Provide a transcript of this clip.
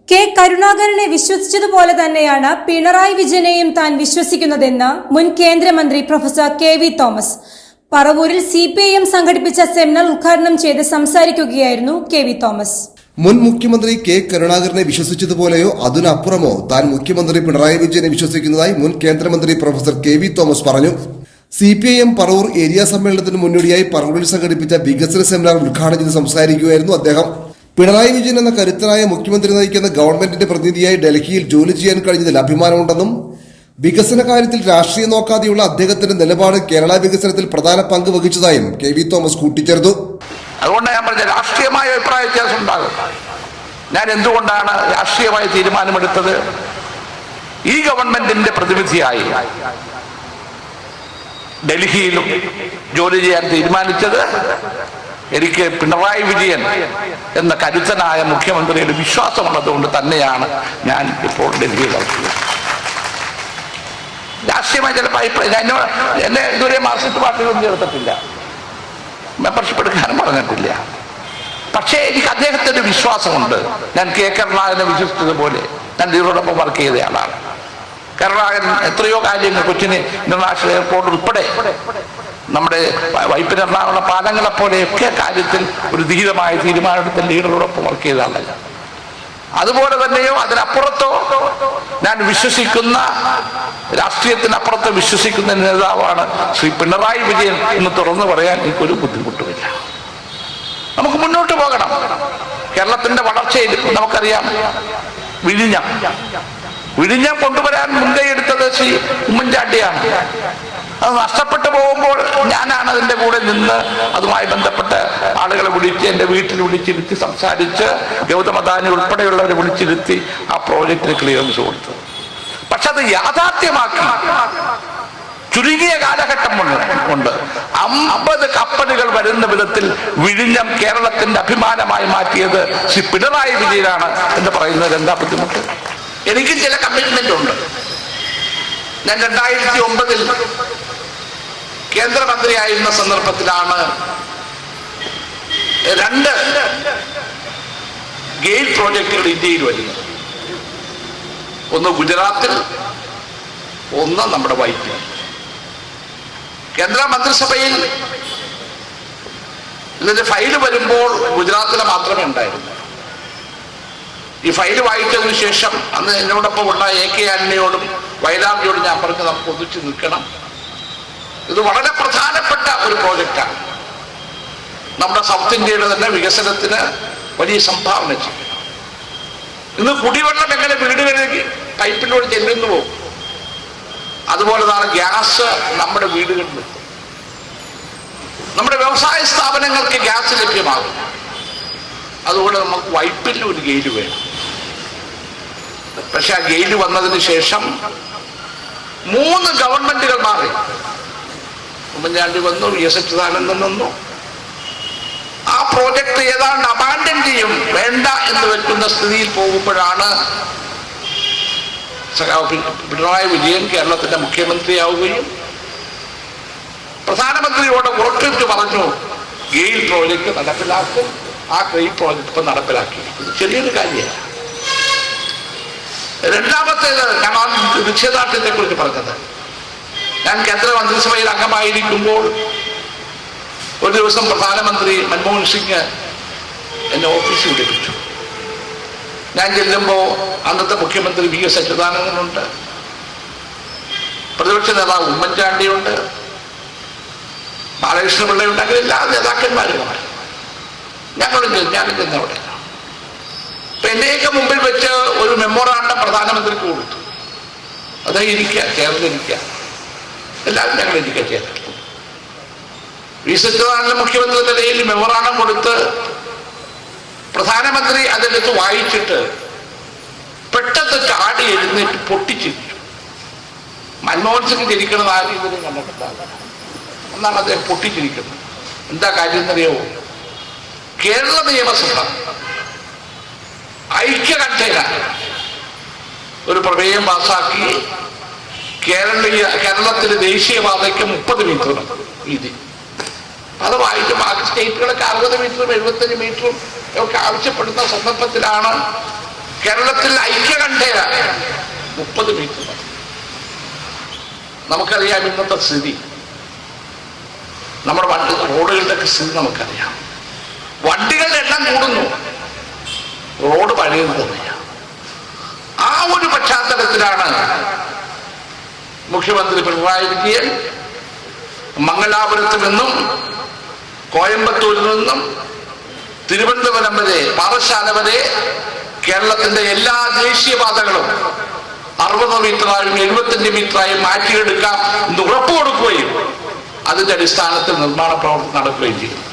K കരുണാകരനെ വിശ്വസിച്ചതുപോലെ തന്നെയാണ് പിണറായി വിജയനെയും താൻ വിശ്വസിക്കുന്നതെന്ന് മുൻ കേന്ദ്രമന്ത്രി പ്രൊഫസർ കെ.വി. തോമസ്. പറവൂരിൽ CPIM സംഘടിപ്പിച്ച സെമിനാർ ഉദ്ഘാടനം ചെയ്ത് സംസാരിക്കുകയായിരുന്നു കെ.വി. തോമസ്. മുൻ മുഖ്യമന്ത്രി കെ കരുണാകരനെ വിശ്വസിച്ചതുപോലെയോ അതിനപ്പുറമോ താൻ മുഖ്യമന്ത്രി പിണറായി വിജയനെ വിശ്വസിക്കുന്നതായി മുൻ കേന്ദ്രമന്ത്രി പ്രൊഫസർ കെ.വി. തോമസ് പറഞ്ഞു. CPIM പറവൂർ ഏരിയ സമ്മേളനത്തിന് മുന്നോടിയായി പറവൂരിൽ സംഘടിപ്പിച്ച വികസന സെമിനാർ ഉദ്ഘാടനം ചെയ്ത് സംസാരിക്കുകയായിരുന്നു അദ്ദേഹം. പിണറായി വിജയൻ എന്ന കരുത്തനായ മുഖ്യമന്ത്രി നയിക്കുന്ന ഗവൺമെന്റിന്റെ പ്രതിനിധിയായി ഡൽഹിയിൽ ജോലി ചെയ്യാൻ കഴിഞ്ഞതിൽ അഭിമാനമുണ്ടെന്നും വികസന കാര്യത്തിൽ രാഷ്ട്രീയം നോക്കാതെയുള്ള അദ്ദേഹത്തിന്റെ നിലപാട് കേരള വികസനത്തിൽ പ്രധാന പങ്ക് വഹിച്ചതായും കെ.വി. തോമസ് കൂട്ടിച്ചേർത്തു. അതുകൊണ്ട് ഞാൻ പറഞ്ഞ രാഷ്ട്രീയമായ അഭിപ്രായ വ്യത്യാസം ഉണ്ടാകും. ഞാൻ എന്തുകൊണ്ടാണ് രാഷ്ട്രീയമായ തീരുമാനമെടുത്തത്? ഈ ഗവൺമെന്റിന്റെ പ്രതിനിധിയായി ഡൽഹിയിലും ജോലി ചെയ്യാൻ തീരുമാനിച്ചത് എനിക്ക് പിണറായി വിജയൻ എന്ന കരുത്തനായ മുഖ്യമന്ത്രിയുടെ വിശ്വാസമുള്ളതുകൊണ്ട് തന്നെയാണ് ഞാൻ ഇപ്പോൾ ഡൽഹിയിൽ നടത്തുന്നത്. രാഷ്ട്രീയമായ ചിലപ്പോൾ എന്നെ ഇതുവരെ മാർക്സിസ്റ്റ് പാർട്ടികളൊന്നും ചേർത്തിട്ടില്ല, മെമ്പർഷിപ്പ് എടുക്കാനും പറഞ്ഞിട്ടില്ല. പക്ഷേ എനിക്ക് അദ്ദേഹത്തിന്റെ വിശ്വാസമുണ്ട്. ഞാൻ കെ കരുണാകരനെ വിശ്വസിച്ചതുപോലെ ഞാൻ ഇതിനോടൊപ്പം വർക്ക് ചെയ്തയാളാണ്. കരുണാകരൻ എത്രയോ കാര്യങ്ങൾ കൊച്ചിന് ഇന്റർനാഷണൽ എയർപോർട്ട് ഉൾപ്പെടെ നമ്മുടെ വൈപ്പിൻ എറണാകുളം പാലങ്ങളെ പോലെയൊക്കെ കാര്യത്തിൽ ഒരു ധീരമായ തീരുമാനമെടുത്ത ലീഡറോടൊപ്പം വർക്ക് ചെയ്ത ആളല്ല. അതുപോലെ തന്നെയോ അതിനപ്പുറത്തോ ഞാൻ വിശ്വസിക്കുന്ന, രാഷ്ട്രീയത്തിനപ്പുറത്ത് വിശ്വസിക്കുന്ന നേതാവാണ് ശ്രീ പിണറായി വിജയൻ എന്ന് തുറന്നു പറയാൻ എനിക്കൊരു ബുദ്ധിമുട്ടുമില്ല. നമുക്ക് മുന്നോട്ട് പോകണം. കേരളത്തിന്റെ വളർച്ചയിൽ നമുക്കറിയാം വിഴിഞ്ഞം കൊണ്ടുവരാൻ മുൻകൈ എടുത്തത് ശ്രീ ഉമ്മൻചാണ്ടിയാണ്. അത് നഷ്ടപ്പെട്ടു പോകുമ്പോൾ ഞാനാണ് അതിൻ്റെ കൂടെ നിന്ന് അതുമായി ബന്ധപ്പെട്ട ആളുകളെ വിളിച്ച് എൻ്റെ വീട്ടിൽ വിളിച്ചിരുത്തി സംസാരിച്ച് ഗൗതമദാനി ഉൾപ്പെടെയുള്ളവരെ വിളിച്ചിരുത്തി ആ പ്രോജക്റ്റിന് ക്ലിയറൻസ് കൊടുത്തു. പക്ഷെ അത് യാഥാർത്ഥ്യമാക്കി ചുരുങ്ങിയ കാലഘട്ടം കൊണ്ട് 50 കപ്പലുകൾ വരുന്ന വിധത്തിൽ വിഴിഞ്ഞം കേരളത്തിന്റെ അഭിമാനമായി മാറ്റിയത് ശ്രീ പിണറായി വിജയനാണ് എന്ന് പറയുന്നത് എന്താ ബുദ്ധിമുട്ട്? എനിക്കും ചില കമ്മിറ്റ്മെന്റ് ഉണ്ട്. ഞാൻ 2009 കേന്ദ്രമന്ത്രിയായിരുന്ന സന്ദർഭത്തിലാണ് 2 ഗെയിൽ പ്രോജക്റ്റുകൾ ഇന്ത്യയിൽ വരുന്നത്. ഒന്ന് ഗുജറാത്തിൽ, ഒന്ന് നമ്മുടെ വൈപ്പിൽ. കേന്ദ്ര മന്ത്രിസഭയിൽ ഇതിന്റെ ഫയൽ വരുമ്പോൾ ഗുജറാത്തിലെ മാത്രമേ ഉണ്ടായിരുന്നു. ഈ ഫയൽ വായിച്ചതിനു ശേഷം അന്ന് എന്നോടൊപ്പം ഉള്ള AK ആന്റണിയോടും വയലാറിനോടും ഞാൻ പറഞ്ഞു, നമുക്ക് ഒന്നിച്ച് നിൽക്കണം. ഇത് വളരെ പ്രധാനപ്പെട്ട ഒരു പ്രോജക്റ്റാണ്. നമ്മുടെ സൗത്ത് ഇന്ത്യയുടെ തന്നെ വികസനത്തിന് വലിയ സംഭാവന ചെയ്യും. ഇന്ന് കുടിവെള്ളം എങ്ങനെ വീടുകളിലേക്ക് പൈപ്പിലൂടെ ചെല്ലുന്നു പോകും, അതുപോലെ തന്നെ ഗ്യാസ് നമ്മുടെ വീടുകളിൽ, നമ്മുടെ വ്യവസായ സ്ഥാപനങ്ങൾക്ക് ഗ്യാസ് ലഭ്യമാകും. അതുകൊണ്ട് നമുക്ക് വൈപ്പിൽ ഒരു ഗെയില് വേണം. പക്ഷെ ആ ഗെയില് വന്നതിന് ശേഷം 3 ഗവൺമെന്റുകൾ മാറി. ഉമ്മൻചാണ്ടി വന്നു, VS അച്യുതാനന്ദൻ വന്നു. ആ പ്രോജക്റ്റ് ഏതാണ്ട് അബാൻഡൻ ചെയ്യും, വേണ്ട എന്ന് വെക്കുന്ന സ്ഥിതിയിൽ പോകുമ്പോഴാണ് പിണറായി വിജയൻ കേരളത്തിന്റെ മുഖ്യമന്ത്രിയാവുകയും പ്രധാനമന്ത്രിയോട് ഉറപ്പിച്ചു പറഞ്ഞു, ഗെയിൽ പ്രോജക്റ്റ് നടപ്പിലാക്കും. ആ ഗെയിൽ പ്രോജക്റ്റ് ഇപ്പൊ നടപ്പിലാക്കി. ഇത് ചെറിയൊരു കാര്യമാണ്. രണ്ടാമത്തേത് ഞാൻ നിശ്ചയദാർഢ്യത്തെ കുറിച്ച് പറഞ്ഞത്, ഞാൻ കേന്ദ്ര മന്ത്രിസഭയിൽ അംഗമായിരിക്കുമ്പോൾ ഒരു ദിവസം പ്രധാനമന്ത്രി മൻമോഹൻ സിംഗ് എന്നെ ഓഫീസിൽ വിളിപ്പിച്ചു. ഞാൻ ചെല്ലുമ്പോൾ അന്നത്തെ മുഖ്യമന്ത്രി VS അച്യുതാനന്ദനുണ്ട്, പ്രതിപക്ഷ നേതാവ് ഉമ്മൻചാണ്ടിയുണ്ട്, ബാലകൃഷ്ണ പിള്ളയുണ്ട്, അങ്ങനെ എല്ലാ നേതാക്കന്മാരുമാണ്. ഞാനും ചെന്നവിടെ. അപ്പൊ എന്നെയൊക്കെ മുമ്പിൽ വെച്ച് ഒരു മെമ്മോറാണ്ടം പ്രധാനമന്ത്രിക്ക് കൊടുത്തു. അത് ഇരിക്കുക, ചേർന്നിരിക്കുക, എല്ലാവരും ഞങ്ങൾ ഇരിക്കുക ചേർന്നു. VS അച്യുതാനന്ദൻ മുഖ്യമന്ത്രി നിലയിൽ മെമ്മോറാണ്ടം കൊടുത്ത് പ്രധാനമന്ത്രി അതെടുത്ത് വായിച്ചിട്ട് പെട്ടെന്ന് ചാടി എഴുന്നേറ്റ് പൊട്ടിച്ചിരിച്ചു. മൻമോഹൻ സിംഗ് ചിരിക്കുന്നത് ആ രീതിയിലും കണ്ടിട്ടില്ല. എന്നാണ് അദ്ദേഹം പൊട്ടിച്ചിരിക്കുന്നത്. എന്താ കാര്യം എന്നറിയാവോ? കേരള നിയമസഭ ഐക്യകണ്ഠേന ഒരു പ്രമേയം പാസാക്കി കേരളത്തിലെ ദേശീയപാതയ്ക്ക് 30 മീറ്റർ വീതി. അത് വായിച്ച് ബാക്കി സ്റ്റേറ്റുകളൊക്കെ 60 മീറ്ററും 75 മീറ്ററും ഒക്കെ ആവശ്യപ്പെടുന്ന സന്ദർഭത്തിലാണ് കേരളത്തിൽ ഐക്യകണ്ഠേന 30 മീറ്റർ. നമുക്കറിയാം ഇന്നത്തെ സ്ഥിതി, നമ്മുടെ റോഡുകളുടെ സ്ഥിതി നമുക്കറിയാം. വണ്ടികളുടെ എണ്ണം കൂടുന്നു, റോഡ് പഴയത് തന്നെയാണ്. ആ ഒരു പശ്ചാത്തലത്തിലാണ് മുഖ്യമന്ത്രി പിണറായി വിജയൻ മംഗലാപുരത്ത് നിന്നും കോയമ്പത്തൂരിൽ നിന്നും തിരുവനന്തപുരം വരെ, പാറശാല വരെ കേരളത്തിന്റെ എല്ലാ ദേശീയപാതകളും 60 മീറ്ററായും 75 മീറ്ററായും മാറ്റിയെടുക്കാം എന്ന് ഉറപ്പ് കൊടുക്കുകയും അതിന്റെ അടിസ്ഥാനത്തിൽ നിർമ്മാണ പ്രവർത്തനം നടക്കുകയും ചെയ്യും.